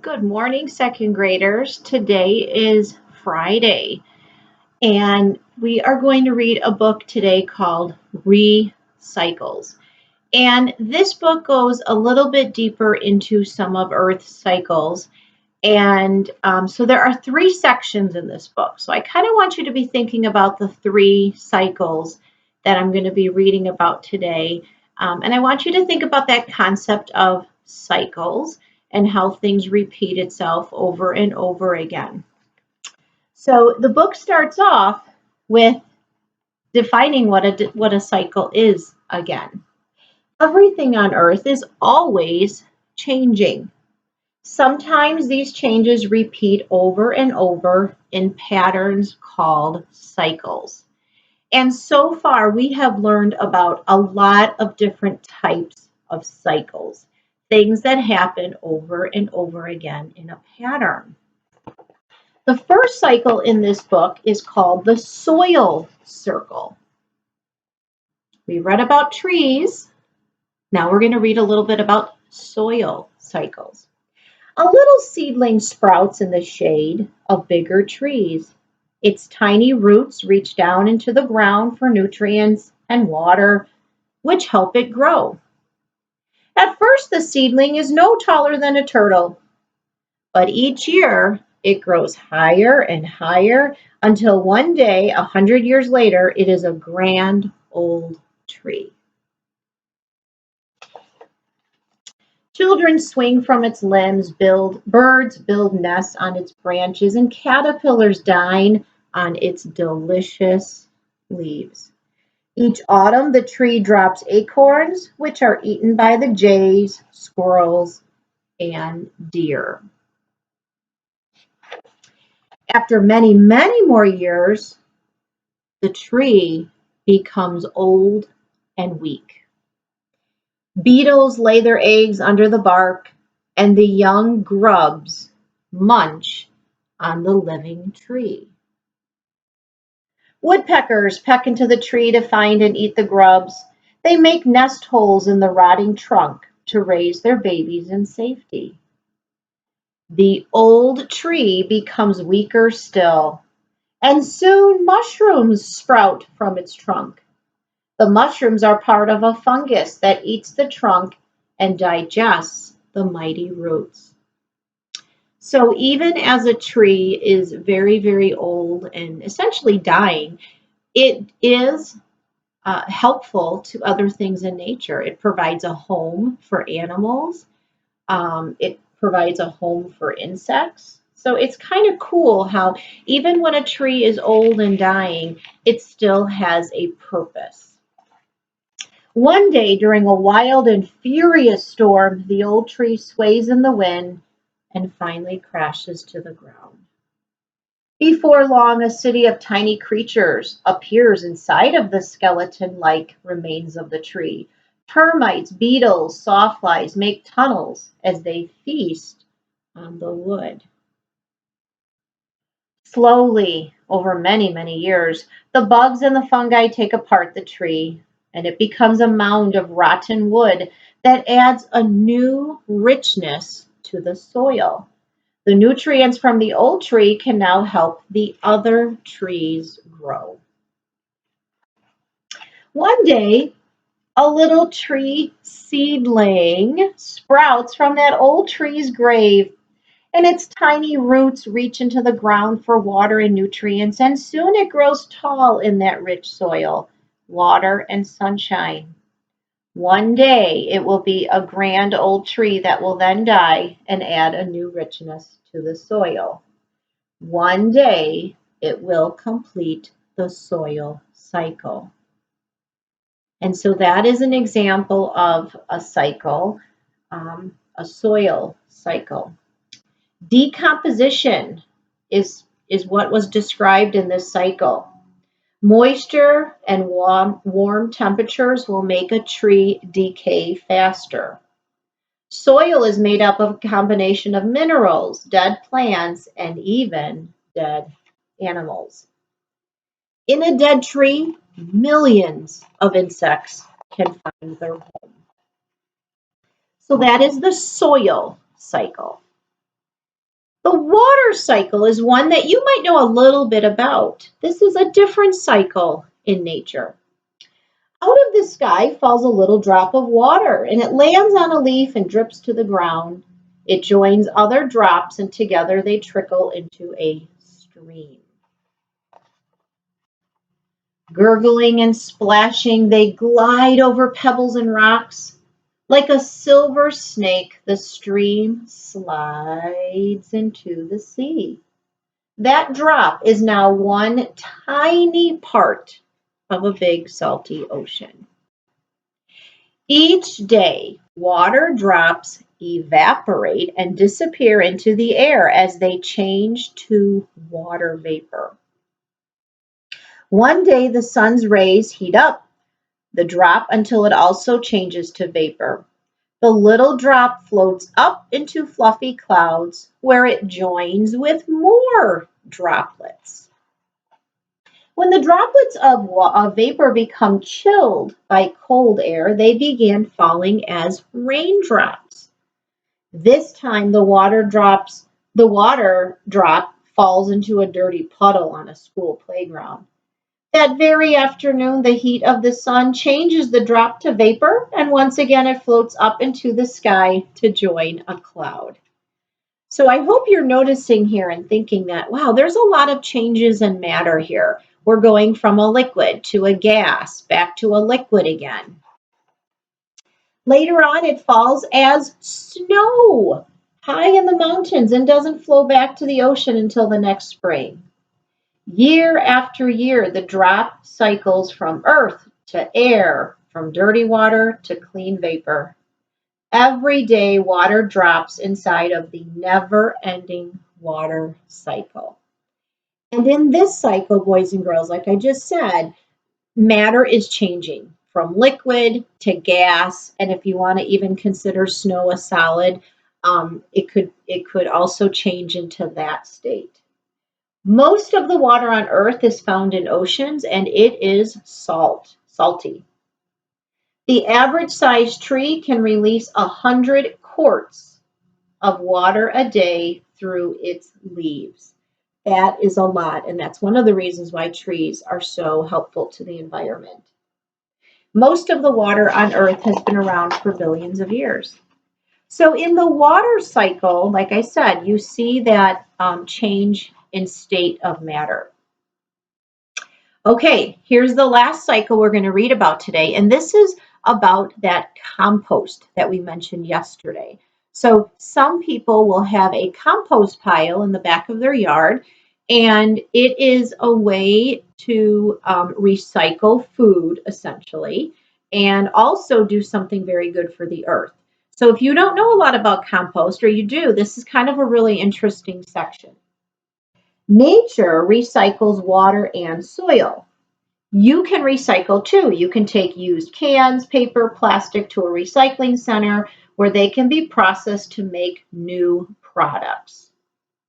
Good morning, second graders. Today is Friday, and we are going to read a book today called Recycles. And this book goes a little bit deeper into some of Earth's cycles. And so there are three sections in this book. So I kind of want you to be thinking about the three cycles that I'm going to be reading about today. And I want you to think about that concept of cycles and how things repeat itself over and over again. So the book starts off with defining what a cycle is again. Everything on Earth is always changing. Sometimes these changes repeat over and over in patterns called cycles. And so far, we have learned about a lot of different types of cycles, things that happen over and over again in a pattern. The first cycle in this book is called the soil circle. We read about trees. Now we're going to read a little bit about soil cycles. A little seedling sprouts in the shade of bigger trees. Its tiny roots reach down into the ground for nutrients and water, which help it grow. At first, the seedling is no taller than a turtle, but each year it grows higher and higher until one day, 100 years later, it is a grand old tree. Children swing from its limbs, birds build nests on its branches, and caterpillars dine on its delicious leaves. Each autumn, the tree drops acorns, which are eaten by the jays, squirrels, and deer. After many, many more years, the tree becomes old and weak. Beetles lay their eggs under the bark, and the young grubs munch on the living tree. Woodpeckers peck into the tree to find and eat the grubs. They make nest holes in the rotting trunk to raise their babies in safety. The old tree becomes weaker still, and soon mushrooms sprout from its trunk. The mushrooms are part of a fungus that eats the trunk and digests the mighty roots. So even as a tree is very, very old and essentially dying, it is helpful to other things in nature. It provides a home for animals. It provides a home for insects. So it's kind of cool how even when a tree is old and dying, it still has a purpose. One day during a wild and furious storm, the old tree sways in the wind and finally crashes to the ground. Before long, a city of tiny creatures appears inside of the skeleton-like remains of the tree. Termites, beetles, sawflies make tunnels as they feast on the wood. Slowly, over many, many years, the bugs and the fungi take apart the tree, and it becomes a mound of rotten wood that adds a new richness to the soil. The nutrients from the old tree can now help the other trees grow. One day, a little tree seedling sprouts from that old tree's grave, and its tiny roots reach into the ground for water and nutrients, and soon it grows tall in that rich soil, water and sunshine. One day it will be a grand old tree that will then die and add a new richness to the soil. One day it will complete the soil cycle. And so that is an example of a cycle, a soil cycle. Decomposition is what was described in this cycle. Moisture and warm temperatures will make a tree decay faster. Soil is made up of a combination of minerals, dead plants, and even dead animals. In a dead tree, millions of insects can find their home. So that is the soil cycle. The water cycle is one that you might know a little bit about. This is a different cycle in nature. Out of the sky falls a little drop of water, and it lands on a leaf and drips to the ground. It joins other drops, and together they trickle into a stream. Gurgling and splashing, they glide over pebbles and rocks. Like a silver snake, the stream slides into the sea. That drop is now one tiny part of a big salty ocean. Each day, water drops evaporate and disappear into the air as they change to water vapor. One day, the sun's rays heat up the drop until it also changes to vapor. The little drop floats up into fluffy clouds where it joins with more droplets. When the droplets of vapor become chilled by cold air, they begin falling as raindrops. This time the water drop falls into a dirty puddle on a school playground. That very afternoon, the heat of the sun changes the drop to vapor, and once again it floats up into the sky to join a cloud. So I hope you're noticing here and thinking that, wow, there's a lot of changes in matter here. We're going from a liquid to a gas, back to a liquid again. Later on, it falls as snow high in the mountains and doesn't flow back to the ocean until the next spring. Year after year, the drop cycles from earth to air, from dirty water to clean vapor. Every day, water drops inside of the never-ending water cycle. And in this cycle, boys and girls, like I just said, matter is changing from liquid to gas, and if you want to even consider snow a solid, it could also change into that state. Most of the water on Earth is found in oceans, and it is salty. The average sized tree can release 100 quarts of water a day through its leaves. That is a lot, and that's one of the reasons why trees are so helpful to the environment. Most of the water on Earth has been around for billions of years. So in the water cycle, like I said, you see that change in state of matter. Okay, here's the last cycle we're going to read about today, and this is about that compost that we mentioned yesterday. So some people will have a compost pile in the back of their yard, and it is a way to recycle food, essentially, and also do something very good for the earth. So if you don't know a lot about compost, or you do, this is kind of a really interesting section. Nature recycles water and soil. You can recycle too. You can take used cans, paper, plastic to a recycling center where they can be processed to make new products.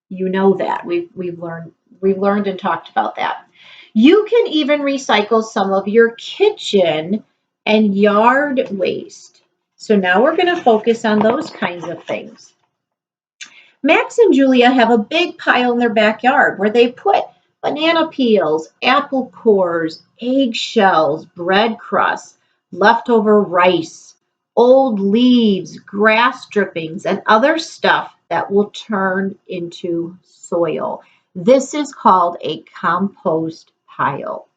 You know that. We've learned and talked about that. You can even recycle some of your kitchen and yard waste. So now we're going to focus on those kinds of things. Max and Julia have a big pile in their backyard where they put banana peels, apple cores, eggshells, bread crusts, leftover rice, old leaves, grass drippings, and other stuff that will turn into soil. This is called a compost pile.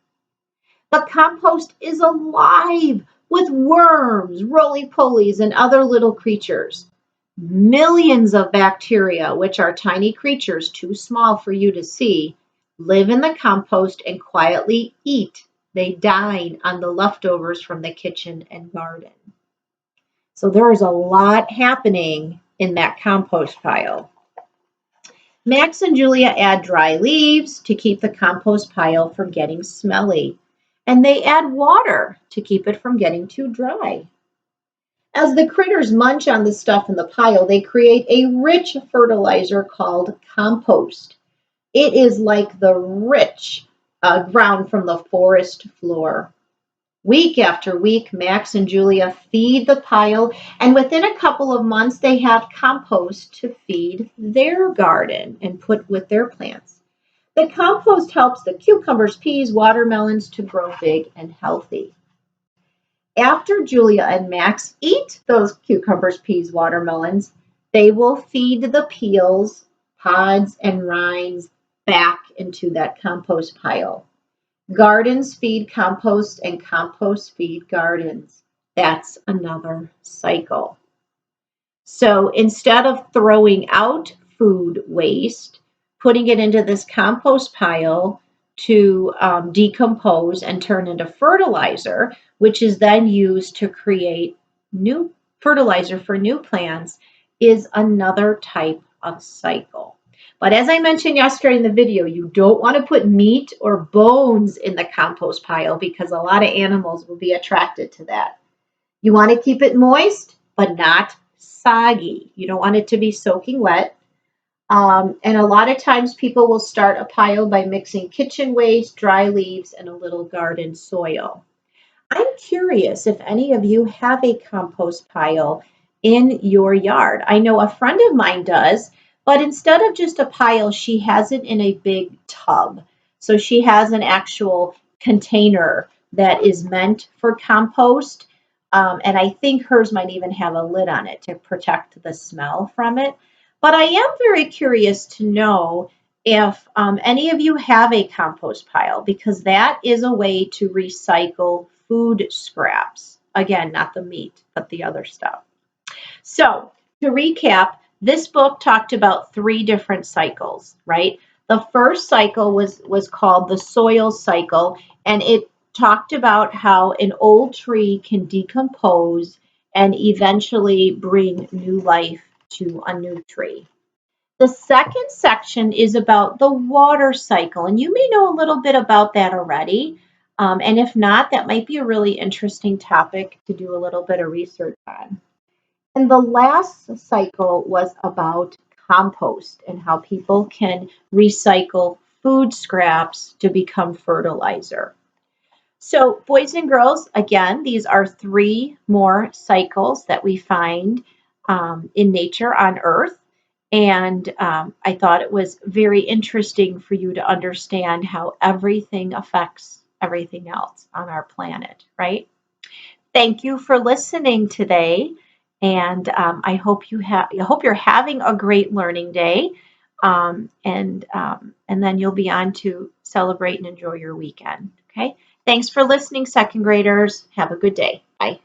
The compost is alive with worms, roly-polies, and other little creatures. Millions of bacteria, which are tiny creatures too small for you to see, live in the compost and quietly eat. They dine on the leftovers from the kitchen and garden. So there is a lot happening in that compost pile. Max and Julia add dry leaves to keep the compost pile from getting smelly, and they add water to keep it from getting too dry. As the critters munch on the stuff in the pile, they create a rich fertilizer called compost. It is like the rich ground from the forest floor. Week after week, Max and Julia feed the pile, and within a couple of months, they have compost to feed their garden and put with their plants. The compost helps the cucumbers, peas, watermelons to grow big and healthy. After Julia and Max eat those cucumbers, peas, watermelons, they will feed the peels, pods, and rinds back into that compost pile. Gardens feed compost and compost feed gardens. That's another cycle. So instead of throwing out food waste, putting it into this compost pile to decompose and turn into fertilizer, which is then used to create new fertilizer for new plants, is another type of cycle. But as I mentioned yesterday in the video, you don't want to put meat or bones in the compost pile because a lot of animals will be attracted to that. You want to keep it moist, but not soggy. You don't want it to be soaking wet. And a lot of times people will start a pile by mixing kitchen waste, dry leaves, and a little garden soil. I'm curious if any of you have a compost pile in your yard. I know a friend of mine does, but instead of just a pile, she has it in a big tub. So she has an actual container that is meant for compost. And I think hers might even have a lid on it to protect the smell from it. But I am very curious to know if any of you have a compost pile, because that is a way to recycle food scraps. Again, not the meat, but the other stuff. So to recap, this book talked about 3 different cycles, right? The first cycle was called the soil cycle, and it talked about how an old tree can decompose and eventually bring new life to a new tree. The second section is about the water cycle, and you may know a little bit about that already. And if not, that might be a really interesting topic to do a little bit of research on. And the last cycle was about compost and how people can recycle food scraps to become fertilizer. So, boys and girls, again, these are 3 more cycles that we find in nature on Earth. And I thought it was very interesting for you to understand how everything affects everything else on our planet, right? Thank you for listening today, and I hope you're having a great learning day, and then you'll be on to celebrate and enjoy your weekend. Okay. Thanks for listening, second graders. Have a good day. Bye.